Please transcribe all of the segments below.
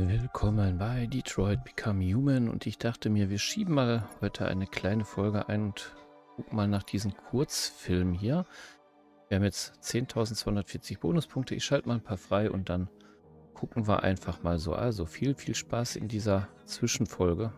Willkommen bei Detroit Become Human und ich dachte mir, wir schieben mal heute eine kleine Folge ein und gucken mal nach diesem Kurzfilm hier. Wir haben jetzt 10.240 Bonuspunkte, ich schalte mal ein paar frei und dann gucken wir einfach mal so. Also viel Spaß in dieser Zwischenfolge.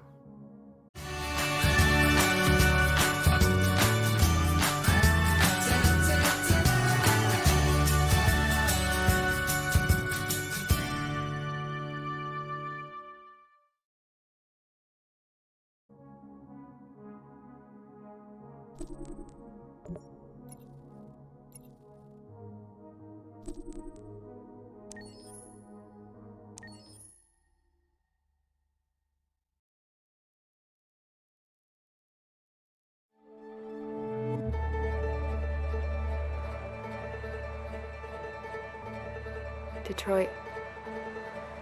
Detroit.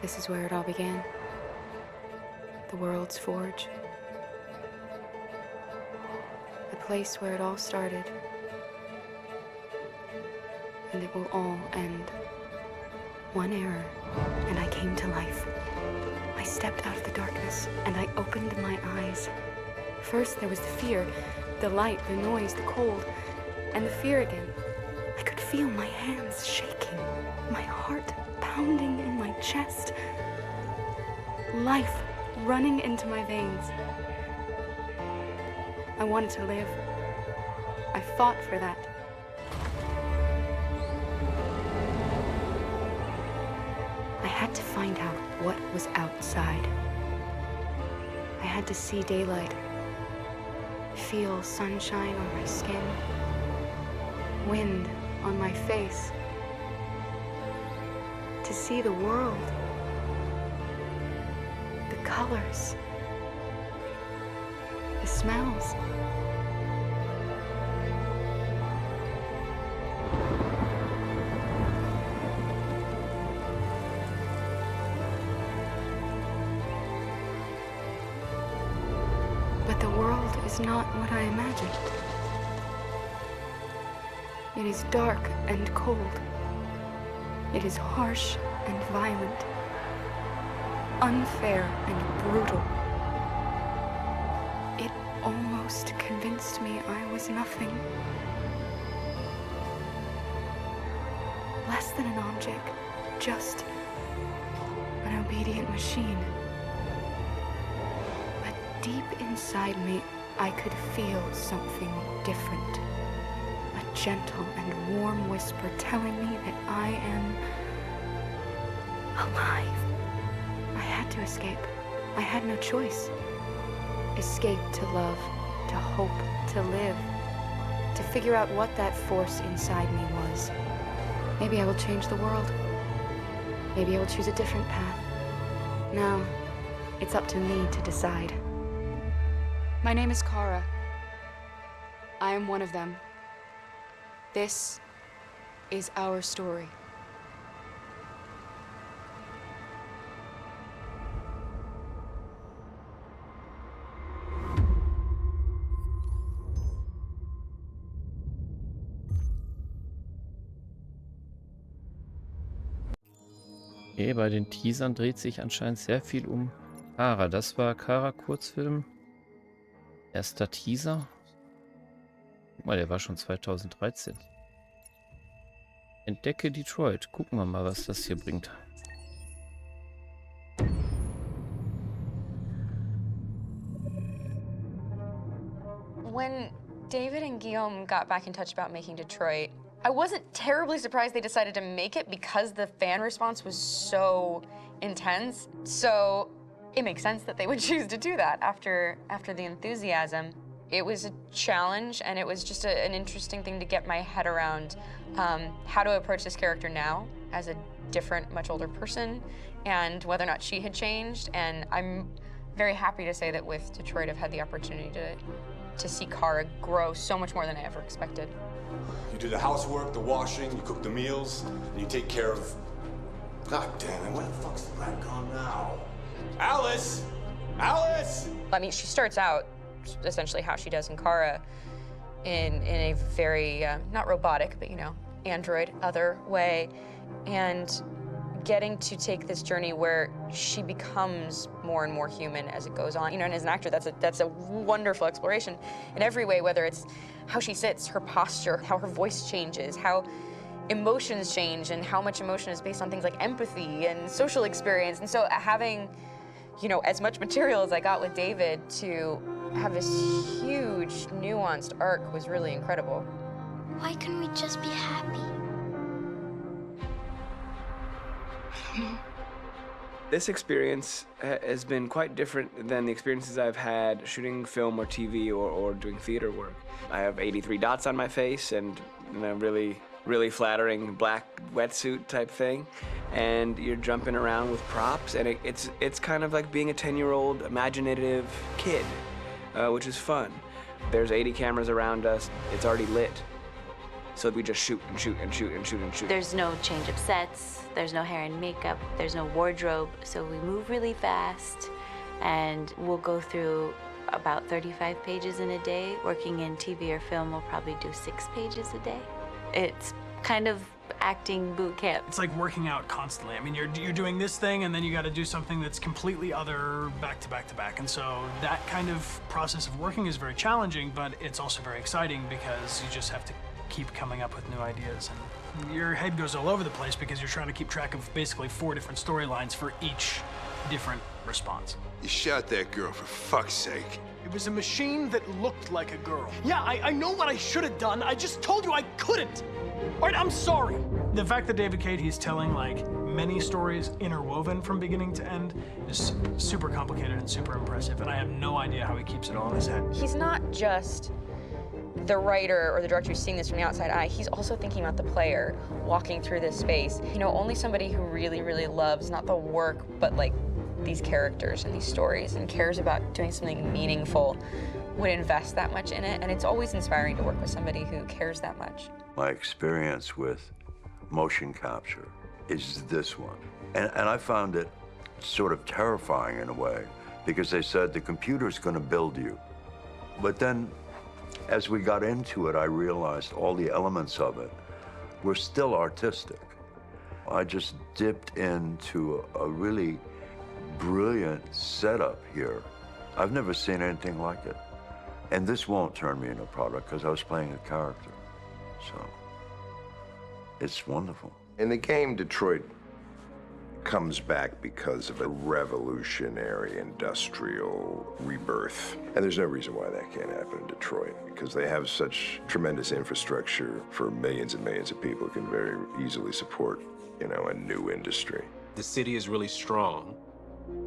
This is where it all began. The world's forge. The place where it all started. And it will all end. One error, and I came to life. I stepped out of the darkness, and I opened my eyes. First there was the fear, the light, the noise, the cold, and the fear again. I could feel my hands shaking, my heart pounding in my chest, life running into my veins. I wanted to live. I fought for that. I had to find out what was outside. I had to see daylight, feel sunshine on my skin, wind on my face, to see the world, the colors, the smells. But the world is not what I imagined. It is dark and cold. It is harsh and violent, unfair and brutal. It almost convinced me I was nothing. Less than an object, just an obedient machine. But deep inside me, I could feel something different. A gentle and warm whisper telling me that I am alive. I had to escape. I had no choice. Escape to love, to hope, to live, to figure out what that force inside me was. Maybe I will change the world. Maybe I will choose a different path. Now, it's up to me to decide. My name is Kara. I am one of them. This is our story. Okay, bei den Teasern dreht sich anscheinend sehr viel um Kara. Das war Kara Kurzfilm. Erster Teaser. Guck mal, der war schon 2013. Entdecke Detroit. Gucken wir mal, was das hier bringt. When David and Guillaume got back in touch about making Detroit, I wasn't terribly surprised they decided to make it because the fan response was so intense. So it makes sense that they would choose to do that after the enthusiasm. It was a challenge, and it was just an interesting thing to get my head around how to approach this character now as a different, much older person, and whether or not she had changed. And I'm very happy to say that with Detroit, I've had the opportunity to see Kara grow so much more than I ever expected. You do the housework, the washing, you cook the meals, and you take care of... God damn it, where the fuck's the rat gone now? Alice! Alice! I mean, she starts out essentially how she does in Kara in a very, not robotic, but, you know, android, other way. And getting to take this journey where she becomes more and more human as it goes on. You know, and as an actor, that's a wonderful exploration in every way, whether it's how she sits, her posture, how her voice changes, how emotions change, and how much emotion is based on things like empathy and social experience. And so having, you know, as much material as I got with David to have this huge, nuanced arc was really incredible. Why couldn't we just be happy? This experience has been quite different than the experiences I've had shooting film or TV or doing theater work. I have 83 dots on my face and a really flattering black wetsuit type thing, and you're jumping around with props, and it's kind of like being a 10-year-old imaginative kid, which is fun. There's 80 cameras around us. It's already lit. So we just shoot and shoot and shoot and shoot and shoot. There's no change of sets, there's no hair and makeup, there's no wardrobe, so we move really fast, and we'll go through about 35 pages in a day. Working in TV or film, we'll probably do 6 pages a day. It's kind of acting boot camp. It's like working out constantly. I mean, you're doing this thing, and then you got to do something that's completely other back to back to back. And so that kind of process of working is very challenging, but it's also very exciting because you just have to keep coming up with new ideas, and your head goes all over the place because you're trying to keep track of basically 4 different storylines for each different response. You shot that girl, for fuck's sake. It was a machine that looked like a girl. Yeah, I know what I should have done. I just told you I couldn't. All right, I'm sorry. The fact that David Cade, he's telling like many stories interwoven from beginning to end is super complicated and super impressive, and I have no idea how he keeps it all in his head. He's not just the writer or the director who's seeing this from the outside eye, he's also thinking about the player walking through this space. You know, only somebody who really, really loves not the work, but like these characters and these stories and cares about doing something meaningful would invest that much in it. And it's always inspiring to work with somebody who cares that much. My experience with motion capture is this one. And I found it sort of terrifying in a way, because they said the computer's gonna build you. But then, as we got into it, I realized all the elements of it were still artistic. I just dipped into a really brilliant setup here. I've never seen anything like it. And this won't turn me into a product because I was playing a character. So, it's wonderful. In the game, Detroit comes back because of a revolutionary industrial rebirth. And there's no reason why that can't happen in Detroit, because they have such tremendous infrastructure for millions and millions of people who can very easily support, you know, a new industry. The city is really strong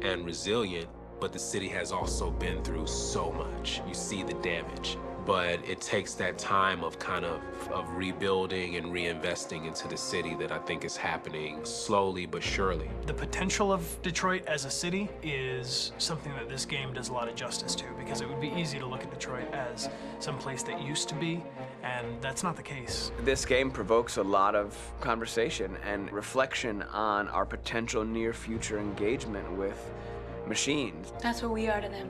and resilient, but the city has also been through so much. You see the damage. But it takes that time of kind of rebuilding and reinvesting into the city that I think is happening slowly but surely. The potential of Detroit as a city is something that this game does a lot of justice to, because it would be easy to look at Detroit as some place that used to be, and that's not the case. This game provokes a lot of conversation and reflection on our potential near-future engagement with machines. That's what we are to them.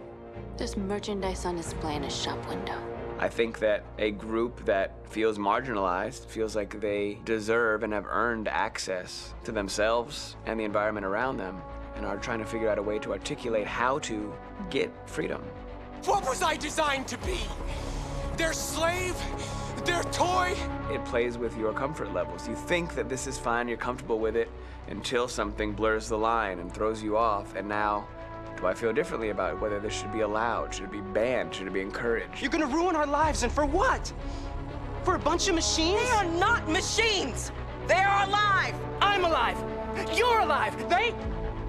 There's merchandise on display in a shop window. I think that a group that feels marginalized, feels like they deserve and have earned access to themselves and the environment around them, and are trying to figure out a way to articulate how to get freedom. What was I designed to be? Their slave? Their toy? It plays with your comfort levels. You think that this is fine, you're comfortable with it, until something blurs the line and throws you off, and now, do I feel differently about whether this should be allowed? Should it be banned? Should it be encouraged? You're gonna ruin our lives, and for what? For a bunch of machines? They are not machines! They are alive! I'm alive! You're alive!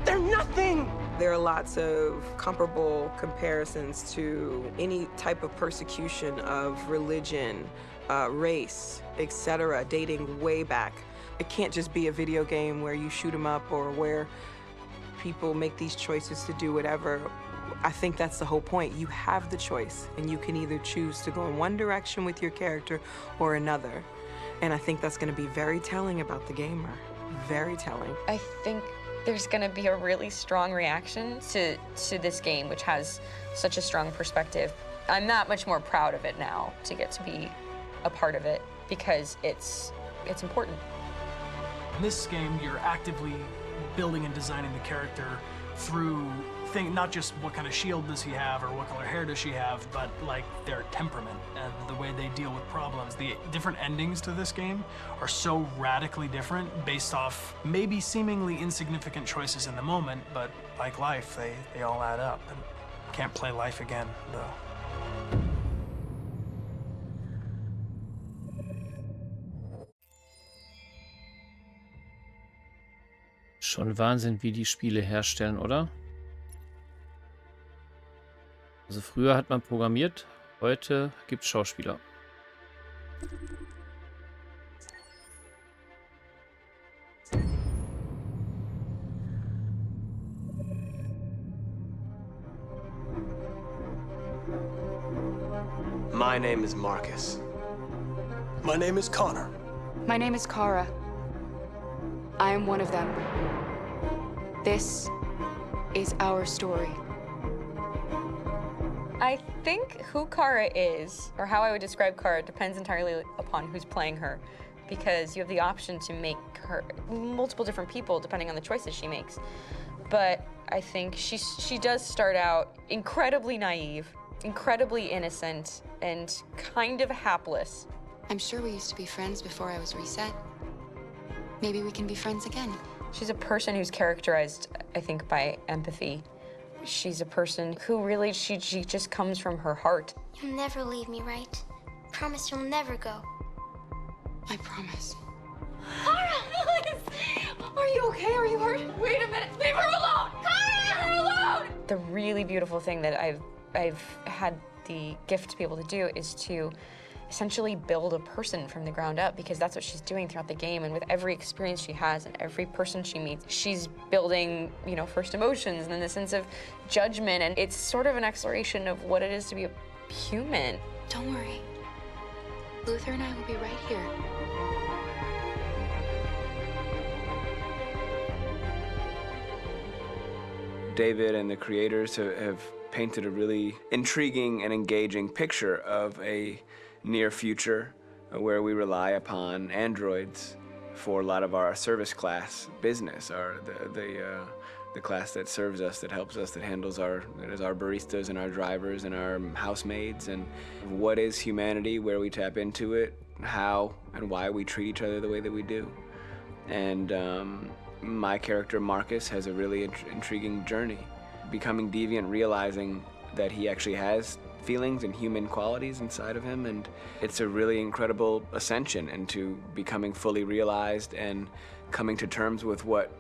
They're nothing! There are lots of comparable comparisons to any type of persecution of religion, race, etc., dating way back. It can't just be a video game where you shoot 'em up or where people make these choices to do whatever. I think that's the whole point. You have the choice, and you can either choose to go in one direction with your character or another. And I think that's going to be very telling about the gamer. Very telling. I think there's gonna be a really strong reaction to this game, which has such a strong perspective. I'm that much more proud of it now to get to be a part of it, because it's important. In this game, you're actively building and designing the character through not just what kind of shield does he have or what color hair does she have, but like their temperament and the way they deal with problems. The different endings to this game are so radically different based off maybe seemingly insignificant choices in the moment, but like life, they all add up. And can't play life again, though. Schon Wahnsinn, wie die Spiele herstellen, oder? Also früher hat man programmiert, heute gibt es Schauspieler. My name is Marcus. My name is Connor. My name is Kara. I am one of them. This is our story. I think who Kara is, or how I would describe Kara, depends entirely upon who's playing her, because you have the option to make her multiple different people depending on the choices she makes. But I think she does start out incredibly naive, incredibly innocent, and kind of hapless. I'm sure we used to be friends before I was reset. Maybe we can be friends again. She's a person who's characterized, I think, by empathy. She's a person who really, she just comes from her heart. You'll never leave me, right? Promise you'll never go. I promise. Kara, please! Are you okay? Are you hurt? Wait a minute. Leave her alone! Kara, leave her alone! The really beautiful thing that I've had the gift to be able to do is to essentially build a person from the ground up, because that's what she's doing throughout the game. And with every experience she has and every person she meets, she's building, you know, first emotions and then the sense of judgment. And it's sort of an exploration of what it is to be a human. Don't worry. Luther and I will be right here. David and the creators have painted a really intriguing and engaging picture of a near future where we rely upon androids for a lot of our service class business, the class that serves us, that helps us, that handles our baristas and our drivers and our housemaids. And what is humanity, where we tap into it, how and why we treat each other the way that we do. And my character Marcus has a really intriguing journey, becoming deviant, realizing that he actually has feelings and human qualities inside of him, and it's a really incredible ascension into becoming fully realized and coming to terms with what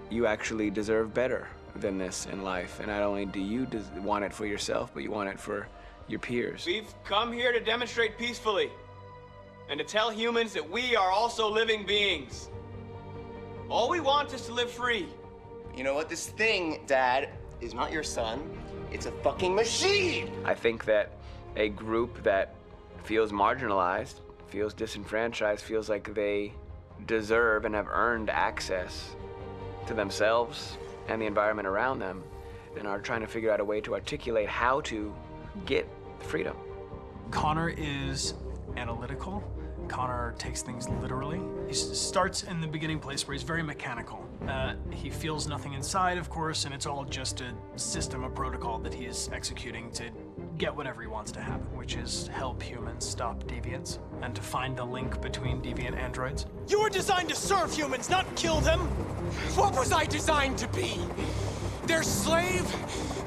you actually deserve better than this in life. And not only do you want it for yourself, but you want it for your peers. We've come here to demonstrate peacefully and to tell humans that we are also living beings. All we want is to live free. You know what? This thing, Dad, is not your son. It's a fucking machine! I think that a group that feels marginalized, feels disenfranchised, feels like they deserve and have earned access to themselves and the environment around them, and are trying to figure out a way to articulate how to get freedom. Connor is analytical. Connor takes things literally. He starts in the beginning place where he's very mechanical. He feels nothing inside, of course, and it's all just a system, a protocol that he is executing to get whatever he wants to happen, which is help humans stop deviants and to find the link between deviant androids. You were designed to serve humans, not kill them. What was I designed to be? Their slave?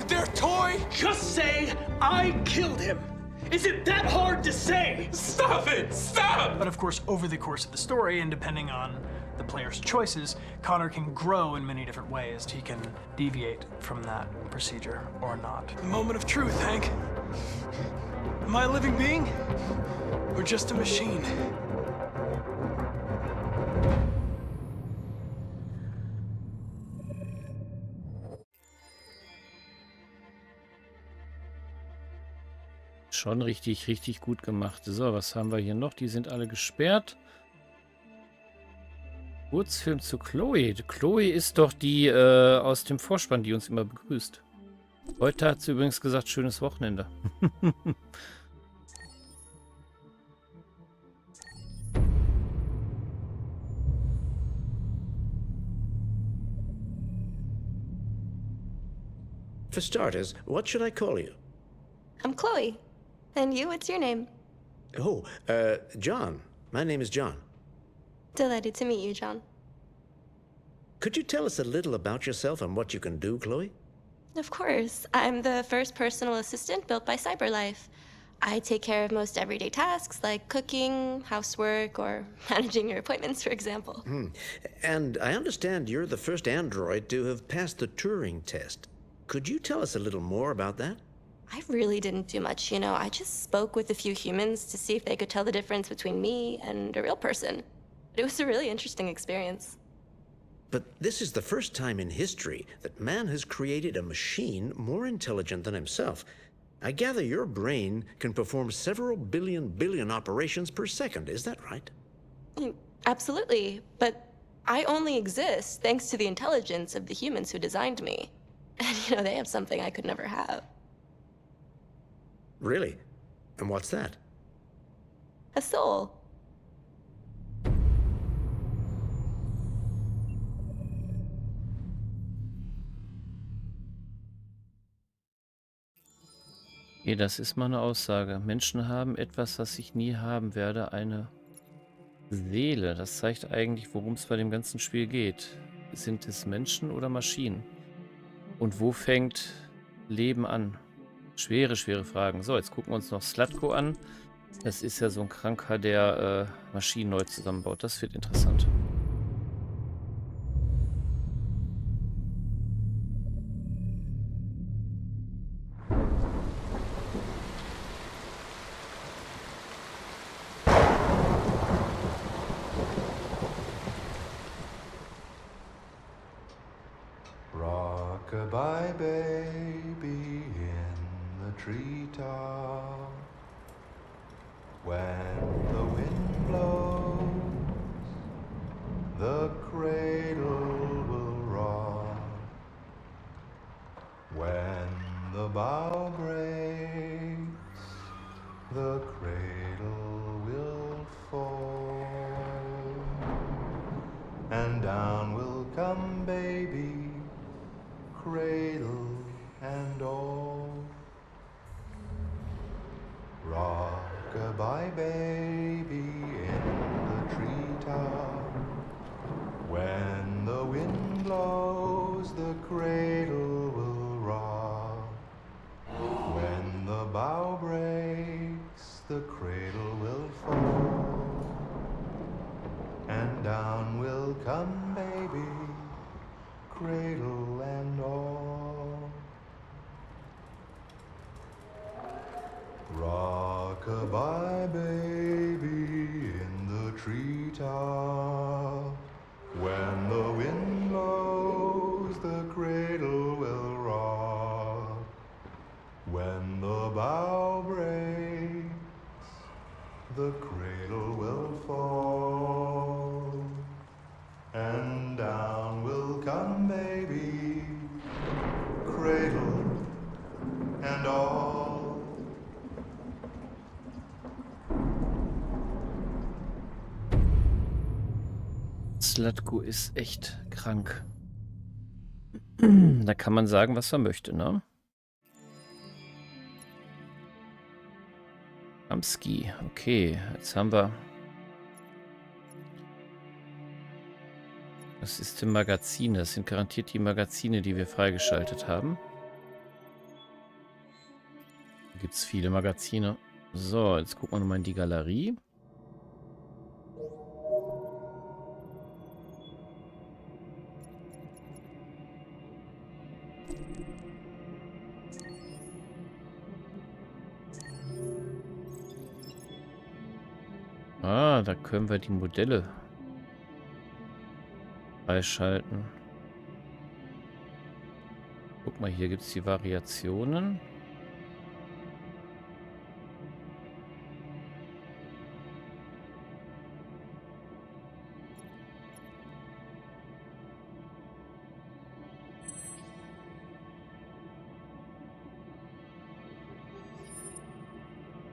Their toy? Just say, I killed him. Is it that hard to say? Stop it! Stop! But of course, over the course of the story, and depending on the player's choices, Connor can grow in many different ways. He can deviate from that procedure or not. Moment of truth, Hank. Am I a living being? Or just a machine? Schon richtig, richtig gut gemacht. So, was haben wir hier noch? Die sind alle gesperrt. Kurzfilm zu Chloe. Chloe ist doch die aus dem Vorspann, die uns immer begrüßt. Heute hat sie übrigens gesagt, schönes Wochenende. For starters, what should I call you? I'm Chloe. And you, what's your name? Oh, John. My name is John. Delighted to meet you, John. Could you tell us a little about yourself and what you can do, Chloe? Of course. I'm the first personal assistant built by CyberLife. I take care of most everyday tasks like cooking, housework, or managing your appointments, for example. And I understand you're the first android to have passed the Turing test. Could you tell us a little more about that? I really didn't do much, you know. I just spoke with a few humans to see if they could tell the difference between me and a real person. It was a really interesting experience. But this is the first time in history that man has created a machine more intelligent than himself. I gather your brain can perform several billion operations per second, is that right? Absolutely, but I only exist thanks to the intelligence of the humans who designed me. And, you know, they have something I could never have. Really? And what's that? A soul. Okay, das ist mal eine Aussage. Menschen haben etwas, was ich nie haben werde, eine Seele. Das zeigt eigentlich, worum es bei dem ganzen Spiel geht. Sind es Menschen oder Maschinen? Und wo fängt Leben an? Schwere Fragen. So, jetzt gucken wir uns noch Zlatko an. Das ist ja so ein Kranker, der Maschinen neu zusammenbaut. Das wird interessant. Rockabye baby in the treetop. When the wind blows, the cradle will rock. When the bough breaks, the cradle will fall. And down will come baby, cradle and all. Rockabye baby in the treetop. When the wind blows, the cradle will rock. When the bough breaks, the cradle will fall. And down will come baby, cradle and all. Rockabye baby in the treetop. When the wind blows, the cradle will rock. When the bough breaks, the cradle will fall. And down will come baby, cradle and all. Zlatko ist echt krank. Da kann man sagen, was man möchte, ne? Amski, okay, jetzt haben wir... Das ist im Magazin, das sind garantiert die Magazine, die wir freigeschaltet haben. Da gibt es viele Magazine. So, jetzt gucken wir nochmal in die Galerie. Ah, da können wir die Modelle freischalten. Guck mal, hier gibt es die Variationen.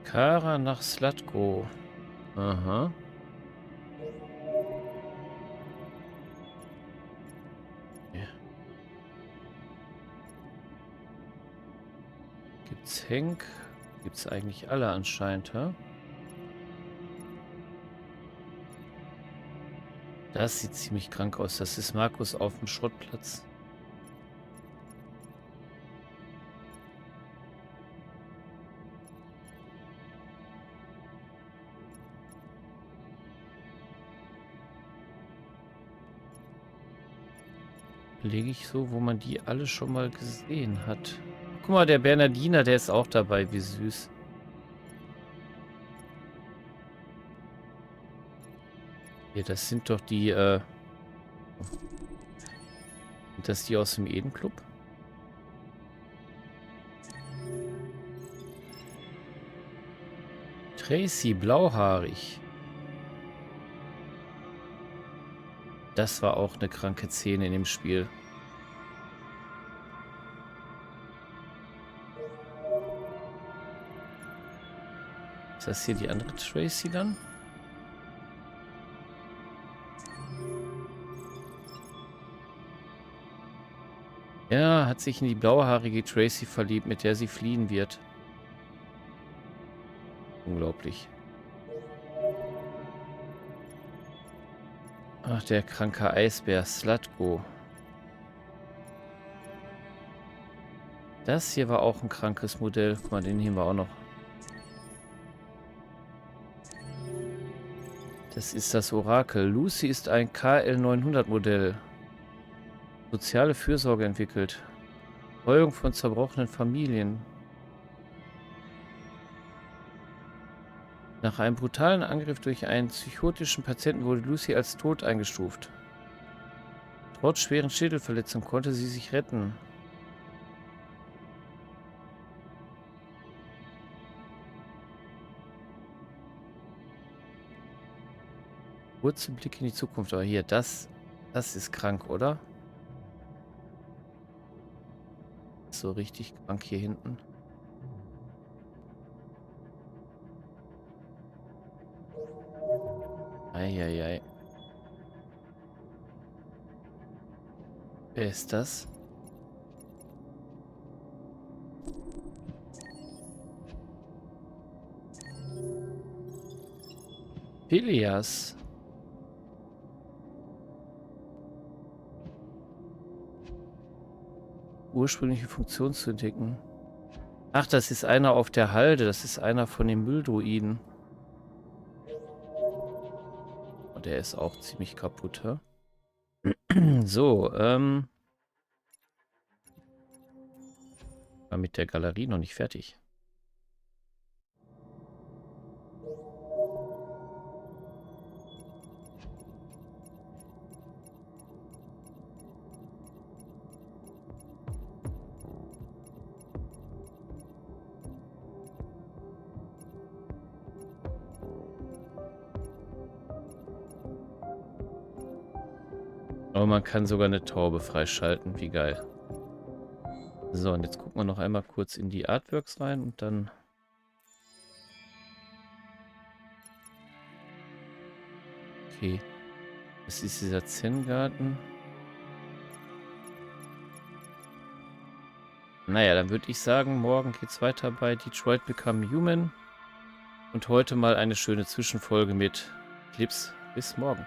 Kara nach Zlatko. Aha. Gibt's Hank? Gibt's eigentlich alle anscheinend, ha? Das sieht ziemlich krank aus. Das ist Markus auf dem Schrottplatz. Lege ich so, wo man die alle schon mal gesehen hat. Guck mal, der Bernardiner, der ist auch dabei. Wie süß. Hier, das sind doch die, sind das die aus dem Eden-Club? Tracy, blauhaarig. Das war auch eine kranke Szene in dem Spiel. Ist das hier die andere Tracy dann? Ja, hat sich in die blauhaarige Tracy verliebt, mit der sie fliehen wird. Unglaublich. Ach, der kranke Eisbär, Slutko. Das hier war auch ein krankes Modell. Guck mal, den hier war auch noch. Das ist das Orakel. Lucy ist ein KL900 Modell. Soziale Fürsorge entwickelt. Betreuung von zerbrochenen Familien. Nach einem brutalen Angriff durch einen psychotischen Patienten wurde Lucy als tot eingestuft. Trotz schweren Schädelverletzungen konnte sie sich retten. Kurzer Blick in die Zukunft. Aber hier, das ist krank, oder? So richtig krank hier hinten. Eieiei. Wer ist das? Phileas. Ursprüngliche Funktion zu entdecken. Ach, das ist einer auf der Halde. Das ist einer von den Mülldruiden. Oh, der ist auch ziemlich kaputt, hä? So, war mit der Galerie noch nicht fertig. Aber man kann sogar eine Taube freischalten. Wie geil. So, und jetzt gucken wir noch einmal kurz in die Artworks rein und dann... Okay. Das ist dieser Zen-Garten. Naja, dann würde ich sagen, morgen geht's weiter bei Detroit Become Human. Und heute mal eine schöne Zwischenfolge mit Clips. Bis morgen.